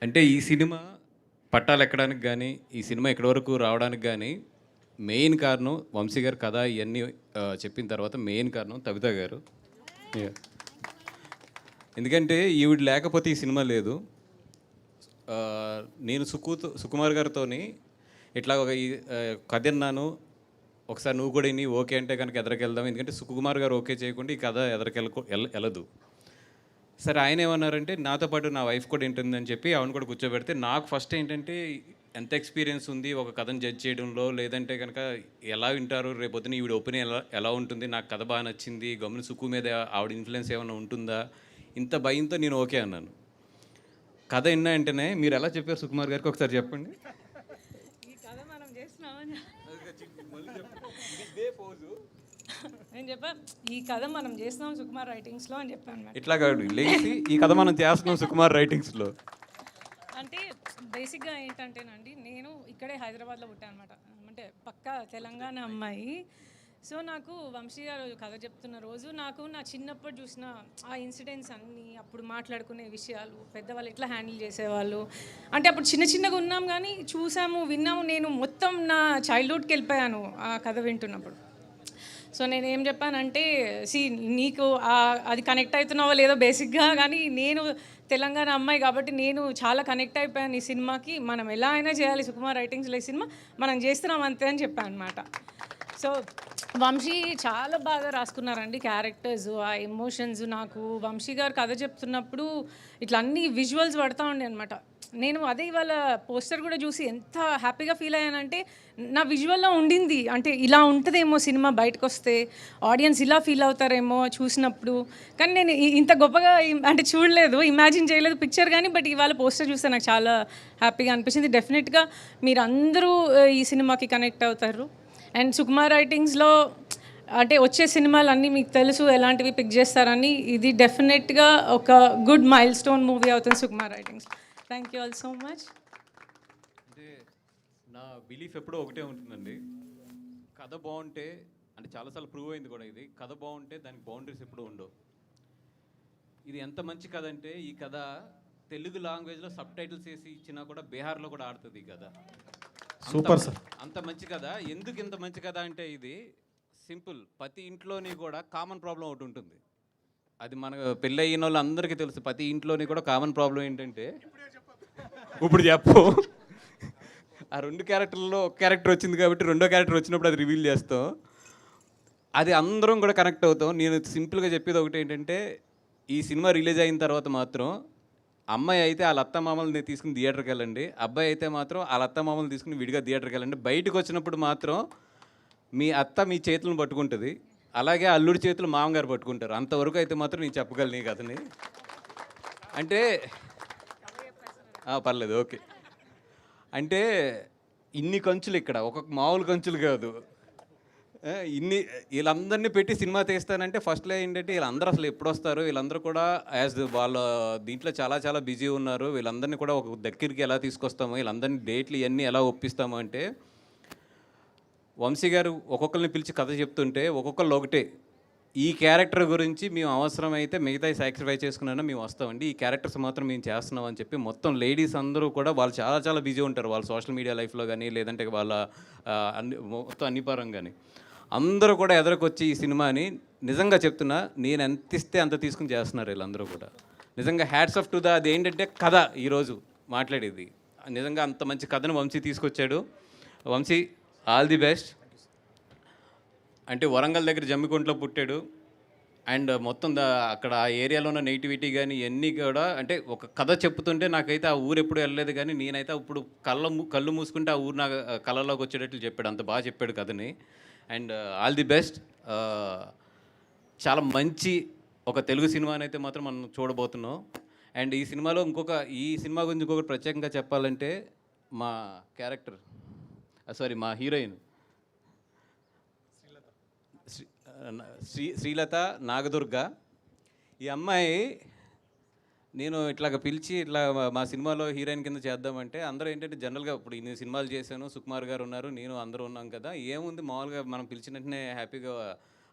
అంటే ఈ సినిమా పట్టాలెక్కడానికి గానీ, ఈ సినిమా ఇక్కడి వరకు రావడానికి గానీ, మెయిన్ కారణం వంశీ గారి కథ ఇయన్నీ చెప్పిన తర్వాత మెయిన్ కారణం తబితా గారు. యాహ్! ఎందుకంటే ఈవిడ లేకపోతే ఈ సినిమా లేదు. నేను సుకుమార్ గారితోని ఇట్లా ఒక కథ ఇన్నాను. ఒకసారి నువ్వు కూడా ఇని ఓకే అంటే గనుక ఎదరికెళ్దాం. ఎందుకంటే సుకుమార్ గారు ఓకే చేయకుండా ఈ కథ ఎళ్ళదు. సరే ఆయనేమన్నారంటే, నాతో పాటు నా వైఫ్ కూడా వింటుందని చెప్పి ఆవిడని కూడా కూర్చోబెడితే, నాకు ఫస్ట్ ఏంటంటే ఎంత ఎక్స్‌పీరియన్స్ ఉంది ఒక కథను జడ్జ్ చేయడంలో, లేదంటే గనక ఎలా వింటారు, రేపొద్దున ఈవిడ ఒపీనియన్ ఎలా ఎలా ఉంటుంది, నాకు కథ బాగా నచ్చింది, గమ్మున సుక్కు మీద ఆవిడ ఇన్‌ఫ్లూయెన్స్ ఏమన్నా ఉంటుందా, ఇంత భయంతో నేను ఓకే అన్నాను. కథ ఇన్న వెంటనే మీరెలా చెప్పారు సుకుమార్ గారికి ఒకసారి చెప్పండి? ఈ కథ మనం చేస్తున్నామని నేను చెప్పా, ఈ కథ మనం చేస్తున్నాం సుకుమార్ రైటింగ్స్లో అని చెప్పాను మేడం. ఇట్లా కాదు లేచి ఈ కథ మనం చేస్తున్నాం సుకుమార్ రైటింగ్స్‌లో. అంటే బేసిక్గా ఏంటంటేనండి, నేను ఇక్కడే హైదరాబాద్లో పుట్టాను అనమాట. అంటే పక్కా తెలంగాణ అమ్మాయి. సో నాకు వంశీ గారు కథ చెప్తున్న రోజు నాకు నా చిన్నప్పుడు చూసిన ఆ ఇన్సిడెంట్స్ అన్నీ, అప్పుడు మాట్లాడుకునే విషయాలు, పెద్దవాళ్ళు ఎట్లా హ్యాండిల్ చేసేవాళ్ళు, అంటే అప్పుడు చిన్న చిన్నగా ఉన్నాం కానీ చూసాము, విన్నాము. నేను మొత్తం నా చైల్డ్హుడ్కి వెళ్ళిపోయాను ఆ కథ వింటున్నప్పుడు. సో నేనేం చెప్పానంటే, నీకు అది కనెక్ట్ అవుతున్నావో లేదో బేసిక్గా, కానీ నేను తెలంగాణ అమ్మాయి కాబట్టి నేను చాలా కనెక్ట్ అయిపోయాను ఈ సినిమాకి. మనం ఎలా అయినా చేయాలి సుకుమార్ రైటింగ్స్లో ఈ సినిమా, మనం చేస్తున్నాం అంతే అని చెప్పాను అనమాట. సో వంశీ చాలా బాగా రాసుకున్నారండి క్యారెక్టర్స్, ఆ ఎమోషన్స్. నాకు వంశీ గారు కథ చెప్తున్నప్పుడు ఇట్లా అన్ని విజువల్స్ పడతా ఉండే అనమాట. నేను అదే ఇవాళ పోస్టర్ కూడా చూసి ఎంత హ్యాపీగా ఫీల్ అయ్యానంటే, నా విజువల్లో ఉండింది అంటే ఇలా ఉంటుందేమో సినిమా బయటకు వస్తే, ఆడియన్స్ ఇలా ఫీల్ అవుతారేమో చూసినప్పుడు. కానీ నేను ఇంత గొప్పగా అంటే చూడలేదు, ఇమాజిన్ చేయలేదు పిక్చర్ కానీ, బట్ ఇవాళ పోస్టర్ చూస్తే నాకు చాలా హ్యాపీగా అనిపించింది. డెఫినెట్గా మీరు అందరూ ఈ సినిమాకి కనెక్ట్ అవుతారు. అండ్ సుకుమార్ రైటింగ్స్లో అంటే వచ్చే సినిమాలు అన్నీ మీకు తెలుసు ఎలాంటివి పిక్ చేస్తారని. ఇది డెఫినెట్గా ఒక గుడ్ మైల్ స్టోన్ మూవీ అవుతుంది Sukumar writings. Thank you all so much. అంటే నా బిలీఫ్ ఎప్పుడూ ఒకటే ఉంటుందండి. కథ బాగుంటే, అంటే చాలాసార్లు ప్రూవ్ అయింది కూడా ఇది, కథ బాగుంటే దానికి బౌండరీస్ ఎప్పుడూ ఉండవు. ఇది ఎంత మంచి కథ అంటే, ఈ కథ తెలుగు లాంగ్వేజ్లో సబ్ టైటిల్స్ వేసి ఇచ్చినా కూడా బీహార్లో కూడా ఆడుతుంది ఈ కథ. Super sir. అంత మంచి కథ. ఎందుకు ఇంత మంచి కథ అంటే, ఇది సింపుల్. ప్రతి ఇంట్లోని కూడా కామన్ ప్రాబ్లం ఒకటి ఉంటుంది. అది మన పెళ్ళయిన వాళ్ళు అందరికీ తెలుసు. ప్రతి ఇంట్లోని కూడా కామన్ ప్రాబ్లం ఏంటంటే, ఇప్పుడు చెప్పు. ఆ రెండు క్యారెక్టర్లలో ఒక క్యారెక్టర్ వచ్చింది కాబట్టి రెండో క్యారెక్టర్ వచ్చినప్పుడు అది రివీల్ చేస్తాం. అది అందరం కూడా కనెక్ట్ అవుతాం. నేను సింపుల్గా చెప్పేది ఒకటి ఏంటంటే, ఈ సినిమా రిలీజ్ అయిన తర్వాత మాత్రం అమ్మాయి అయితే వాళ్ళ అత్తమామల్ని తీసుకుని థియేటర్కి వెళ్ళండి, అబ్బాయి అయితే మాత్రం వాళ్ళ అత్తమామల్ని తీసుకుని విడిగా థియేటర్కి వెళ్ళండి. బయటకు వచ్చినప్పుడు మాత్రం మీ అత్త మీ చేతులను పట్టుకుంటుంది, అలాగే అల్లుడి చేతులు మామగారు పట్టుకుంటారు. అంతవరకు అయితే మాత్రం నేను చెప్పగలను ఈ కథని. అంటే పర్లేదు, ఓకే. అంటే ఇన్ని కంచులు ఇక్కడ, ఒక మామూలు కంచులు కాదు. వీళ్ళందరినీ పెట్టి సినిమా తీస్తానంటే ఫస్ట్లో ఏంటంటే, వీళ్ళందరూ అసలు ఎప్పుడు వస్తారు, వీళ్ళందరూ కూడా యాజ్ వాళ్ళ దీంట్లో చాలా చాలా బిజీ ఉన్నారు, వీళ్ళందరినీ కూడా ఒక దగ్గరికి ఎలా తీసుకొస్తాము, వీళ్ళందరినీ డేట్లు ఇవన్నీ ఎలా ఒప్పిస్తాము అంటే, వంశీ గారు ఒక్కొక్కరిని పిలిచి కథ చెప్తుంటే ఒక్కొక్కళ్ళు ఒకటే, ఈ క్యారెక్టర్ గురించి మేము అవసరమైతే మిగతా సాక్రిఫై చేసుకున్నా మేము వస్తామండి, ఈ క్యారెక్టర్స్ మాత్రం మేము చేస్తున్నాం అని చెప్పి మొత్తం లేడీస్ అందరూ కూడా వాళ్ళు చాలా చాలా బిజీ ఉంటారు వాళ్ళ సోషల్ మీడియా లైఫ్లో కానీ, లేదంటే వాళ్ళ మొత్తం అన్ని పరంగాని అందరూ కూడా ఎదురుకొచ్చి ఈ సినిమాని నిజంగా చెప్తున్నా, నేను ఎంత ఇస్తే అంత తీసుకుని చేస్తున్నారు వీళ్ళందరూ కూడా. నిజంగా హ్యాట్స్ ఆఫ్ టు ద అది ఏంటంటే కథ ఈరోజు మాట్లాడేది. నిజంగా అంత మంచి కథను వంశీ తీసుకొచ్చాడు. Vamshi all the best. అంటే వరంగల్ దగ్గర జమ్మికుంటలో పుట్టాడు. అండ్ మొత్తం అక్కడ ఆ ఏరియాలో ఉన్న నెగిటివిటీ కానీ ఇవన్నీ కూడా, అంటే ఒక కథ చెప్తుంటే నాకైతే ఆ ఊరు ఎప్పుడు వెళ్ళలేదు కానీ నేనైతే ఇప్పుడు కళ్ళు మూసుకుంటే ఆ ఊరు నా కళ్ళలోకి వచ్చేటట్లు చెప్పాడు. అంత బాగా చెప్పాడు కథని. And all the best. చాలా మంచి ఒక తెలుగు సినిమాని అయితే మాత్రం మనం చూడబోతున్నాం. అండ్ ఈ సినిమాలో ఈ సినిమా గురించి ఇంకొకటి ప్రత్యేకంగా చెప్పాలంటే, మా క్యారెక్టర్ మా హీరోయిన్ శ్రీలత నాగదుర్గ. ఈ అమ్మాయి నేను ఇట్లాగ పిలిచి ఇట్లా మా సినిమాలో హీరోయిన్ కింద చేద్దామంటే, అందరూ ఏంటంటే జనరల్గా ఇప్పుడు ఇన్ని సినిమాలు చేశాను, సుకుమార్ గారు ఉన్నారు, నేను అందరూ ఉన్నాం కదా, ఏముంది మామూలుగా మనం పిలిచిన వెంటనే హ్యాపీగా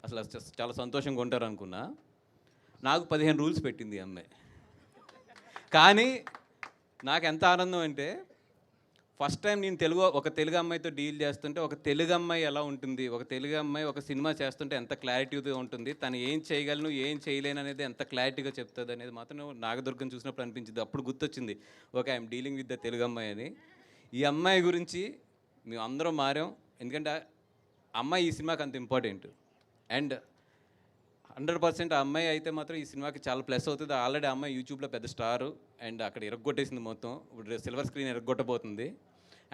అసలు చాలా సంతోషంగా ఉంటారు అనుకున్నా. నాకు 15 రూల్స్ పెట్టింది ఈ అమ్మాయి. కానీ నాకు ఎంత ఆనందం అంటే ఫస్ట్ టైం నేను ఒక తెలుగు అమ్మాయితో డీల్ చేస్తుంటే ఒక తెలుగు అమ్మాయి ఎలా ఉంటుంది, ఒక తెలుగు అమ్మాయి ఒక సినిమా చేస్తుంటే ఎంత క్లారిటీగా ఉంటుంది, తను ఏం చేయగలను ఏం చేయలేను అనేది ఎంత క్లారిటీగా చెప్తుంది అనేది మాత్రం నాగదుర్గం చూసినప్పుడు అనిపించింది. అప్పుడు గుర్తొచ్చింది, okay I'm dealing with the Telugu అమ్మాయి అని. ఈ అమ్మాయి గురించి మేము అందరం మారాం, ఎందుకంటే అమ్మాయి ఈ సినిమాకి అంత ఇంపార్టెంట్. అండ్ 100% ఆ అమ్మాయి అయితే మాత్రం ఈ సినిమాకి చాలా ప్లస్ అవుతుంది. ఆల్రెడీ ఆ అమ్మాయి యూట్యూబ్లో పెద్ద స్టారు అండ్ అక్కడ ఇరగొట్టేసింది మొత్తం. ఇప్పుడు సిల్వర్ స్క్రీన్ ఇరగొట్టబోతుంది.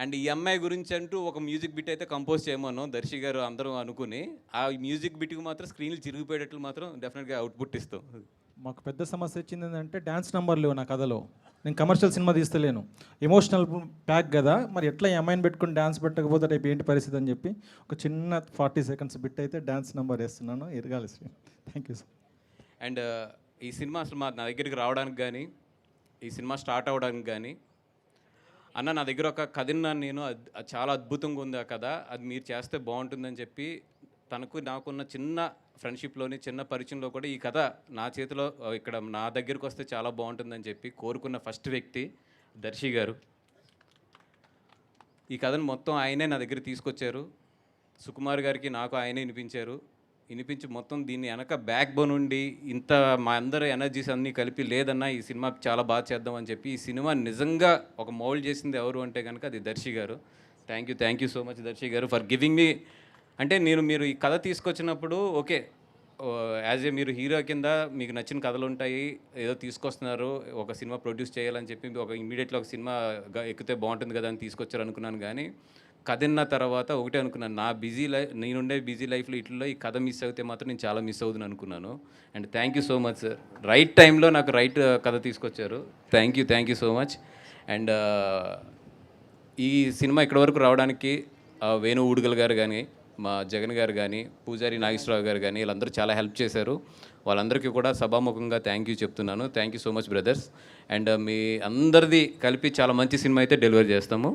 అండ్ ఈ అమ్మాయి గురించి అంటూ ఒక మ్యూజిక్ బిట్ అయితే కంపోజ్ చేయమన్నాం దర్శి గారు అందరూ అనుకుని. ఆ మ్యూజిక్ బిట్కి మాత్రం స్క్రీన్లు చిరిగిపోయేటట్లు మాత్రం డెఫినెట్గా అవుట్పుట్ ఇస్తాం. మాకు పెద్ద సమస్య వచ్చింది ఏంటంటే డ్యాన్స్ నెంబర్ లేవు నా కథలో. నేను కమర్షియల్ సినిమా తీస్తలేను, ఎమోషనల్ ప్యాక్ కదా, మరి ఎట్లా ఈ అమ్మాయిని పెట్టుకుని డ్యాన్స్ పెట్టకపోతే రేపు ఏంటి పరిస్థితి అని చెప్పి ఒక చిన్న 40 seconds బిట్ అయితే డ్యాన్స్ నెంబర్ వేస్తున్నాను. ఎరగాలి Sri. Thank you sir. And ఈ సినిమా అసలు నా దగ్గరికి రావడానికి కానీ, ఈ సినిమా స్టార్ట్ అవ్వడానికి కానీ, అన్న నా దగ్గర ఒక కథ విన్నాను నేను, అది చాలా అద్భుతంగా ఉంది ఆ కథ, అది మీరు చేస్తే బాగుంటుందని చెప్పి నాకున్న చిన్న ఫ్రెండ్షిప్లోని చిన్న పరిచయంలో కూడా ఈ కథ నా చేతిలో ఇక్కడ నా దగ్గరికి వస్తే చాలా బాగుంటుందని చెప్పి కోరుకున్న ఫస్ట్ వ్యక్తి దర్శి గారు. ఈ కథను మొత్తం ఆయనే నా దగ్గర తీసుకొచ్చారు. సుకుమార్ గారికి నాకు ఆయనే వినిపించి మొత్తం దీన్ని వెనక బ్యాక్ బోన్ ఉండి ఇంత మా అందరి ఎనర్జీస్ అన్నీ కలిపి లేదన్నా ఈ సినిమా చాలా బాగా చేద్దామని చెప్పి ఈ సినిమా నిజంగా ఒక మౌల్డ్ చేసింది ఎవరు అంటే కనుక అది దర్శి గారు. Thank you so much Darshi గారు ఫర్ గివింగ్ మీ. అంటే మీరు ఈ కథ తీసుకొచ్చినప్పుడు ఓకే యాజ్ ఏ మీరు హీరో కింద మీకు నచ్చిన కథలు ఉంటాయి, ఏదో తీసుకొస్తున్నారు ఒక సినిమా ప్రొడ్యూస్ చేయాలని చెప్పి ఇమీడియట్గా ఒక సినిమా ఎక్కితే బాగుంటుంది కదా అని తీసుకొచ్చారు అనుకున్నాను. కానీ కథ విన్న తర్వాత ఒకటే అనుకున్నాను, నేనుండే బిజీ లైఫ్లో ఇట్లలో ఈ కథ మిస్ అయితే మాత్రం నేను చాలా మిస్ అవుతుంది అనుకున్నాను. And thank you so much sir, right టైంలో నాకు రైట్ కథ తీసుకొచ్చారు. Thank you so much. And ఈ సినిమా ఇక్కడి వరకు రావడానికి వేణు ఊడుగల్ గారు కానీ, మా జగన్ గారు కానీ, పూజారి నాగేశ్వరరావు గారు కానీ వీళ్ళందరూ చాలా హెల్ప్ చేశారు. వాళ్ళందరికీ కూడా సభాముఖంగా థ్యాంక్ యూ చెప్తున్నాను. Thank you so much brothers. And మీ అందరిది కలిపి చాలా మంచి సినిమా అయితే డెలివరీ చేస్తాము.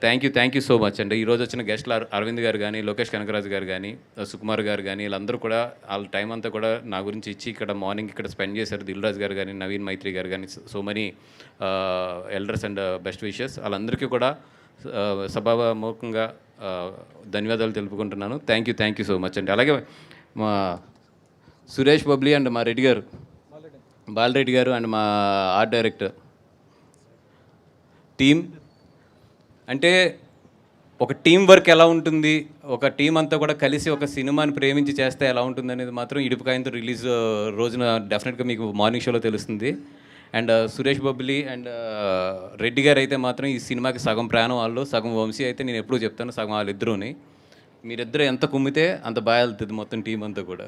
Thank you so much. And ఈరోజు వచ్చిన గెస్ట్లు అరవింద్ గారు కానీ, లోకేష్ కనకరాజు గారు కానీ, సుకుమార్ గారు కానీ వీళ్ళందరూ కూడా వాళ్ళ టైం అంతా కూడా నా గురించి ఇచ్చి ఇక్కడ మార్నింగ్ ఇక్కడ స్పెండ్ చేశారు. దిల్రాజ్ గారు కానీ, నవీన్ మైత్రి గారు కానీ, so many elders and best wishes. వాళ్ళందరికీ కూడా సభాముఖంగా ధన్యవాదాలు తెలుపుకుంటున్నాను. థ్యాంక్ యూ సో మచ్ అండి. అలాగే మా సురేష్ బబ్లీ అండ్ మా రెడ్డి గారు, బాలరెడ్డి గారు అండ్ మా ఆర్ట్ డైరెక్టర్ టీమ్. అంటే ఒక టీం వర్క్ ఎలా ఉంటుంది, ఒక టీం అంతా కూడా కలిసి ఒక సినిమాని ప్రేమించి చేస్తే ఎలా ఉంటుంది అనేది మాత్రం ఇడుపుకాయంతో రిలీజ్ రోజున డెఫినెట్గా మీకు మార్నింగ్ షోలో తెలుస్తుంది. అండ్ సురేష్ బబ్లీ అండ్ రెడ్డి గారు అయితే మాత్రం ఈ సినిమాకి సగం ప్రాణం వాళ్ళు, సగం వంశీ అయితే నేను ఎప్పుడూ చెప్తాను సగం వాళ్ళిద్దరూని. మీరిద్దరు ఎంత కుమ్మితే అంత బాగా వెళ్తుంది మొత్తం టీం అంతా కూడా.